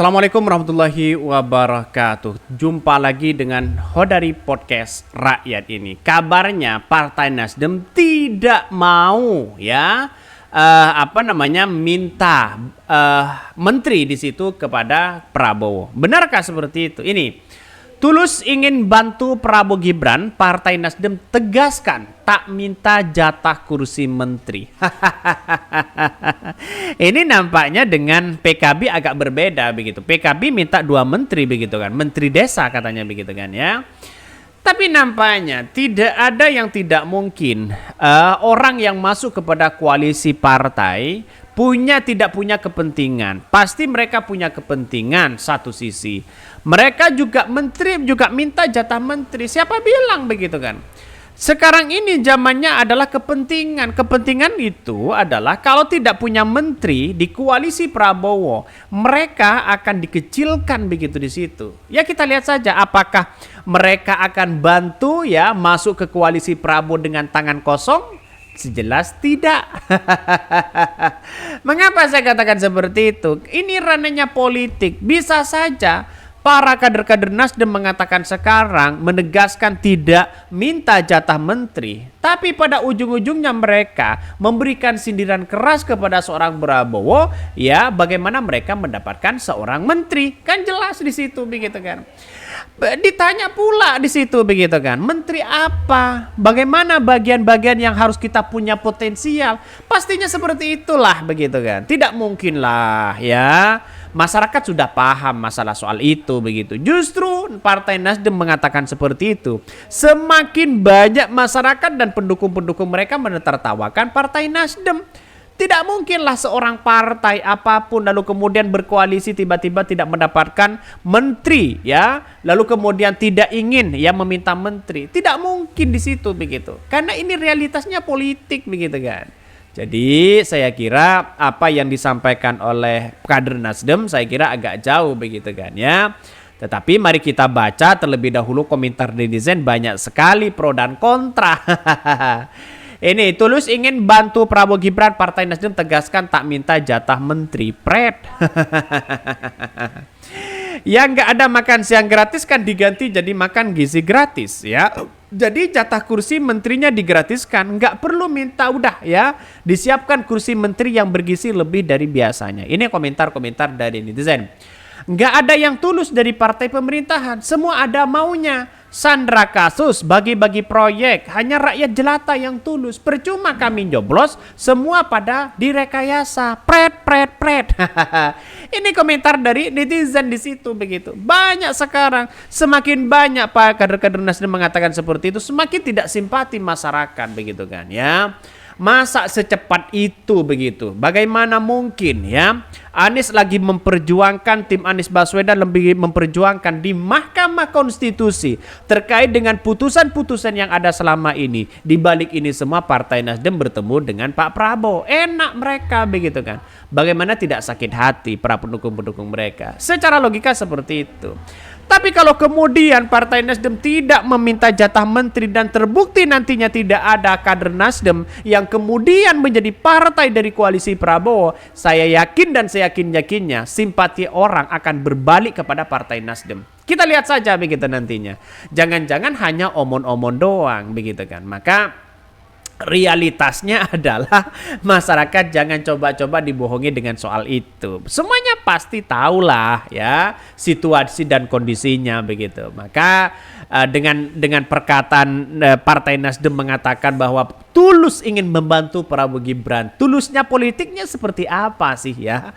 Assalamualaikum warahmatullahi wabarakatuh. Jumpa lagi dengan Hodari Podcast Rakyat ini. Kabarnya Partai Nasdem tidak mau minta menteri di situ kepada Prabowo. Benarkah seperti itu? Ini tulus ingin bantu Prabowo Gibran, Partai Nasdem tegaskan tak minta jatah kursi menteri. Ini nampaknya dengan PKB agak berbeda begitu. PKB minta 2 menteri begitu kan, menteri desa katanya begitu kan ya. Tapi nampaknya tidak ada yang tidak mungkin orang yang masuk kepada koalisi partai tidak punya kepentingan. Pasti mereka punya kepentingan satu sisi. Mereka juga menteri juga minta jatah menteri. Siapa bilang begitu kan? Sekarang ini zamannya adalah kepentingan. Kepentingan itu adalah kalau tidak punya menteri di koalisi Prabowo, mereka akan dikecilkan begitu di situ. Ya kita lihat saja apakah mereka akan bantu ya masuk ke koalisi Prabowo dengan tangan kosong. Sejelas tidak. Mengapa saya katakan seperti itu? Ini ranahnya politik. Bisa saja para kader-kader Nasdem mengatakan sekarang menegaskan tidak minta jatah menteri. Tapi pada ujung-ujungnya mereka memberikan sindiran keras kepada seorang Prabowo. Ya bagaimana mereka mendapatkan seorang menteri. Kan jelas di situ begitu kan. Ditanya pula di situ begitu kan, menteri apa? Bagaimana bagian-bagian yang harus kita punya potensial? Pastinya seperti itulah begitu kan. Tidak mungkin lah ya. Masyarakat sudah paham masalah soal itu begitu. Justru Partai Nasdem mengatakan seperti itu. Semakin banyak masyarakat dan pendukung-pendukung mereka menertawakan Partai Nasdem. Tidak mungkinlah seorang partai apapun lalu kemudian berkoalisi tiba-tiba tidak mendapatkan menteri ya, lalu kemudian tidak ingin ya meminta menteri. Tidak mungkin di situ begitu. Karena ini realitasnya politik begitu kan. Jadi saya kira apa yang disampaikan oleh kader Nasdem saya kira agak jauh begitu kan ya. Tetapi mari kita baca terlebih dahulu komentar netizen, banyak sekali pro dan kontra. Ini tulus ingin bantu Prabowo Gibran, Partai Nasdem tegaskan tak minta jatah menteri. Pret. Yang nggak ada makan siang gratis kan diganti jadi makan gizi gratis ya. Jadi jatah kursi menterinya digratiskan, nggak perlu minta, udah ya disiapkan kursi menteri yang bergizi lebih dari biasanya. Ini komentar-komentar dari netizen. Nggak ada yang tulus dari partai pemerintahan, semua ada maunya. Sandra kasus, bagi-bagi proyek, hanya rakyat jelata yang tulus. Percuma kami joblos, semua pada direkayasa. Pret. Ini komentar dari netizen di situ begitu. Banyak sekarang, semakin banyak Pak kader-kader Nasdem mengatakan seperti itu, semakin tidak simpati masyarakat begitu kan ya. Masa secepat itu begitu? Bagaimana mungkin ya? Anies lagi memperjuangkan, tim Anies Baswedan lebih memperjuangkan di Mahkamah Konstitusi terkait dengan putusan-putusan yang ada selama ini. Di balik ini semua Partai Nasdem bertemu dengan Pak Prabowo. Enak mereka begitu kan. Bagaimana tidak sakit hati para pendukung-pendukung mereka? Secara logika seperti itu. Tapi kalau kemudian Partai Nasdem tidak meminta jatah menteri dan terbukti nantinya tidak ada kader Nasdem yang kemudian menjadi partai dari koalisi Prabowo, saya yakin dan saya yakin-yakinnya simpati orang akan berbalik kepada Partai Nasdem. Kita lihat saja begitu nantinya. Jangan-jangan hanya omon-omon doang begitu kan. Maka realitasnya adalah masyarakat jangan coba-coba dibohongi dengan soal itu. Semuanya pasti tahulah ya situasi dan kondisinya begitu. Maka dengan perkataan Partai Nasdem mengatakan bahwa tulus ingin membantu Prabowo Gibran. Tulusnya politiknya seperti apa sih ya?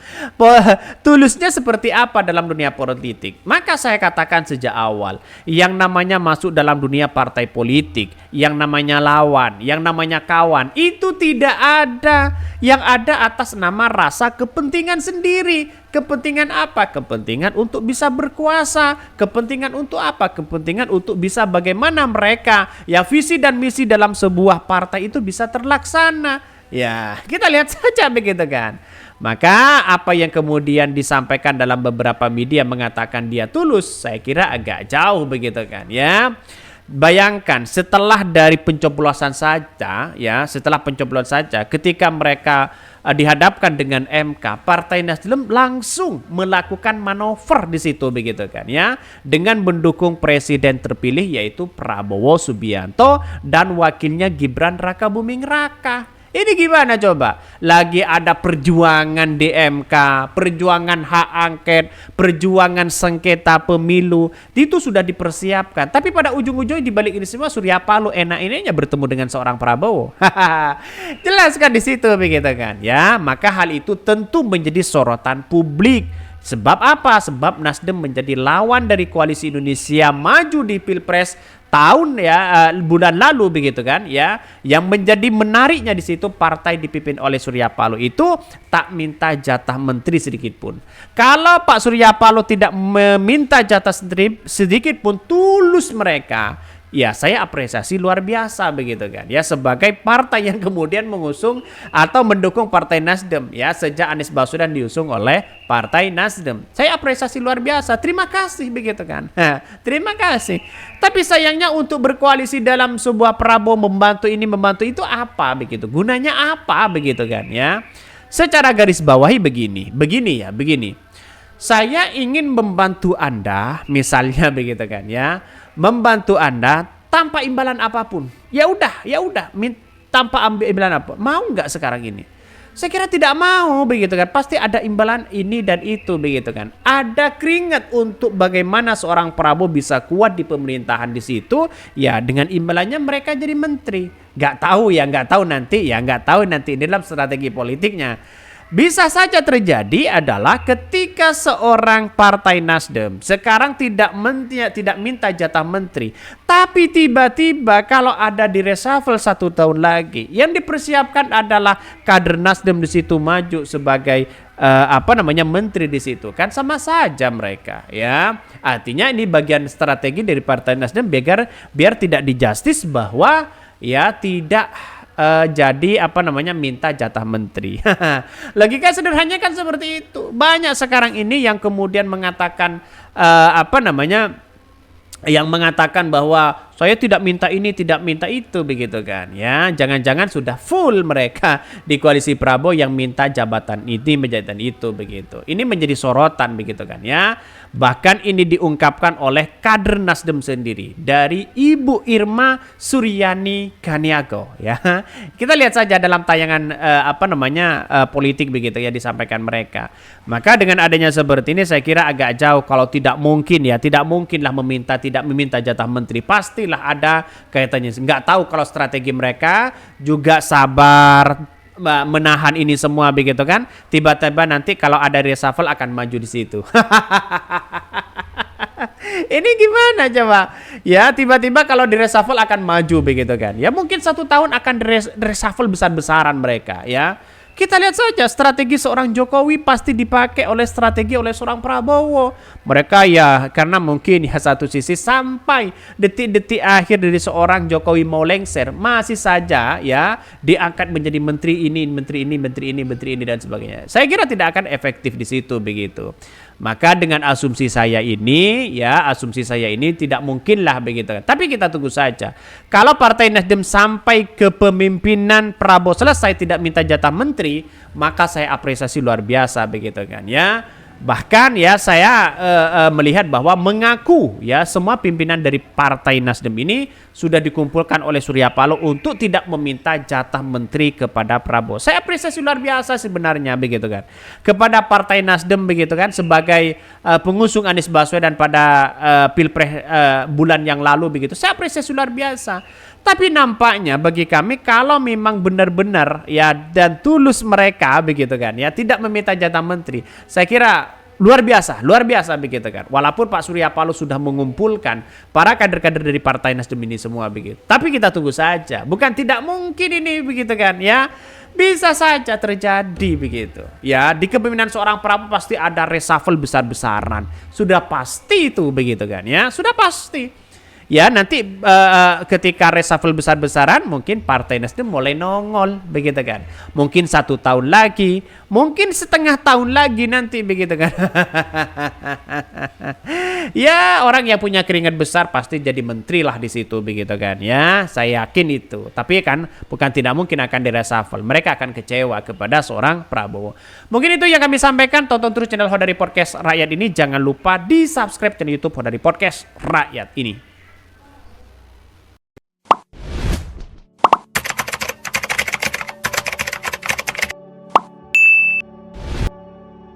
Tulusnya seperti apa dalam dunia politik? Maka saya katakan sejak awal, yang namanya masuk dalam dunia partai politik, yang namanya lawan, yang namanya kawan, itu tidak ada. Yang ada atas nama rasa kepentingan sendiri. Kepentingan apa? Kepentingan untuk bisa berkuasa. Kepentingan untuk apa? Kepentingan untuk bisa bagaimana mereka ya visi dan misi dalam sebuah partai itu bisa terlaksana. Ya, kita lihat saja begitu kan. Maka apa yang kemudian disampaikan dalam beberapa media mengatakan dia tulus, saya kira agak jauh begitu kan ya. Bayangkan setelah dari pencoblosan saja, ya, setelah pencoblosan saja, ketika mereka dihadapkan dengan MK, Partai Nasdem langsung melakukan manuver di situ begitu kan ya, dengan mendukung presiden terpilih yaitu Prabowo Subianto dan wakilnya Gibran Rakabuming Raka. Ini gimana coba? Lagi ada perjuangan di MK, perjuangan hak angket, perjuangan sengketa pemilu, itu sudah dipersiapkan. Tapi pada ujung-ujungnya di balik ini semua Surya Paloh enak-enaknya bertemu dengan seorang Prabowo. Jelas kan di situ begitu kan? Ya, maka hal itu tentu menjadi sorotan publik. Sebab apa? Sebab Nasdem menjadi lawan dari Koalisi Indonesia Maju di Pilpres tahun ya bulan lalu begitu kan ya. Yang menjadi menariknya di situ partai dipimpin oleh Surya Paloh itu tak minta jatah menteri sedikit pun. Kalau Pak Surya Paloh tidak meminta jatah sedikit pun, tulus mereka, ya saya apresiasi luar biasa begitu kan ya, sebagai partai yang kemudian mengusung atau mendukung Partai Nasdem ya, sejak Anies Baswedan diusung oleh Partai Nasdem. Saya apresiasi luar biasa, terima kasih begitu kan. Terima kasih. Tapi sayangnya untuk berkoalisi dalam sebuah Prabowo membantu ini membantu itu apa begitu, gunanya apa begitu kan ya. Secara garis bawahi begini saya ingin membantu Anda misalnya begitu kan ya, membantu Anda tanpa imbalan apapun. Ya udah, tanpa ambil imbalan apa. Mau nggak sekarang ini? Saya kira tidak mau begitu kan. Pasti ada imbalan ini dan itu begitu kan. Ada keringat untuk bagaimana seorang Prabowo bisa kuat di pemerintahan di situ. Ya dengan imbalannya mereka jadi menteri. Nggak tahu nanti. Ini dalam strategi politiknya. Bisa saja terjadi adalah ketika seorang Partai Nasdem sekarang tidak minta jatah menteri, tapi tiba-tiba kalau ada di reshuffle 1 tahun lagi, yang dipersiapkan adalah kader Nasdem di situ maju sebagai menteri di situ, kan sama saja mereka ya. Artinya ini bagian strategi dari Partai Nasdem biar tidak dijustis bahwa ya tidak minta jatah menteri. Logika sederhananya kan seperti itu. Banyak sekarang ini yang kemudian mengatakan yang mengatakan bahwa saya tidak minta ini, tidak minta itu begitu kan ya. Jangan-jangan sudah full mereka di koalisi Prabowo yang minta jabatan ini, jabatan itu begitu. Ini menjadi sorotan begitu kan ya. Bahkan ini diungkapkan oleh kader Nasdem sendiri dari Ibu Irma Suryani Kaniago ya. Kita lihat saja dalam tayangan politik begitu ya disampaikan mereka. Maka dengan adanya seperti ini saya kira agak jauh kalau tidak mungkinlah tidak meminta jatah menteri. Pastilah ada kaitannya. Nggak tahu kalau strategi mereka juga sabar menahan ini semua begitu kan. Tiba-tiba nanti kalau ada reshuffle akan maju di situ. Ini gimana coba? Ya tiba-tiba kalau di reshuffle akan maju begitu kan. Ya mungkin 1 tahun akan reshuffle besar-besaran mereka ya. Kita lihat saja strategi seorang Jokowi pasti dipakai oleh seorang Prabowo. Mereka ya karena mungkin ya satu sisi sampai detik-detik akhir dari seorang Jokowi mau lengser masih saja ya diangkat menjadi menteri ini dan sebagainya. Saya kira tidak akan efektif di situ begitu. Maka dengan asumsi saya ini tidak mungkinlah begitu. Tapi kita tunggu saja. Kalau Partai Nasdem sampai ke pemimpinan Prabowo selesai tidak minta jatah menteri, maka saya apresiasi luar biasa begitu kan ya. Bahkan ya saya melihat bahwa mengaku ya semua pimpinan dari Partai Nasdem ini sudah dikumpulkan oleh Surya Paloh untuk tidak meminta jatah menteri kepada Prabowo. Saya apresiasi luar biasa sebenarnya begitu kan. Kepada Partai Nasdem begitu kan sebagai pengusung Anies Baswedan pada Pilpres bulan yang lalu begitu. Saya apresiasi luar biasa. Tapi nampaknya bagi kami kalau memang benar-benar ya dan tulus mereka begitu kan ya tidak meminta jatah menteri, saya kira luar biasa begitu kan. Walaupun Pak Surya Paloh sudah mengumpulkan para kader-kader dari Partai Nasdem ini semua begitu. Tapi kita tunggu saja. Bukan tidak mungkin ini begitu kan ya. Bisa saja terjadi begitu. Ya, di kepemimpinan seorang Prabowo pasti ada reshuffle besar-besaran. Sudah pasti itu begitu kan ya. Sudah pasti. Ya nanti ketika reshuffle besar-besaran mungkin Partai Nasdem mulai nongol begitu kan. Mungkin 1 tahun lagi, mungkin setengah tahun lagi nanti begitu kan. Ya orang yang punya keringat besar pasti jadi menteri lah di situ begitu kan ya. Saya yakin itu. Tapi kan bukan tidak mungkin akan di-reshuffle. Mereka akan kecewa kepada seorang Prabowo. Mungkin itu yang kami sampaikan. Tonton terus channel Hodari Podcast Rakyat ini. Jangan lupa di subscribe channel YouTube Hodari Podcast Rakyat ini.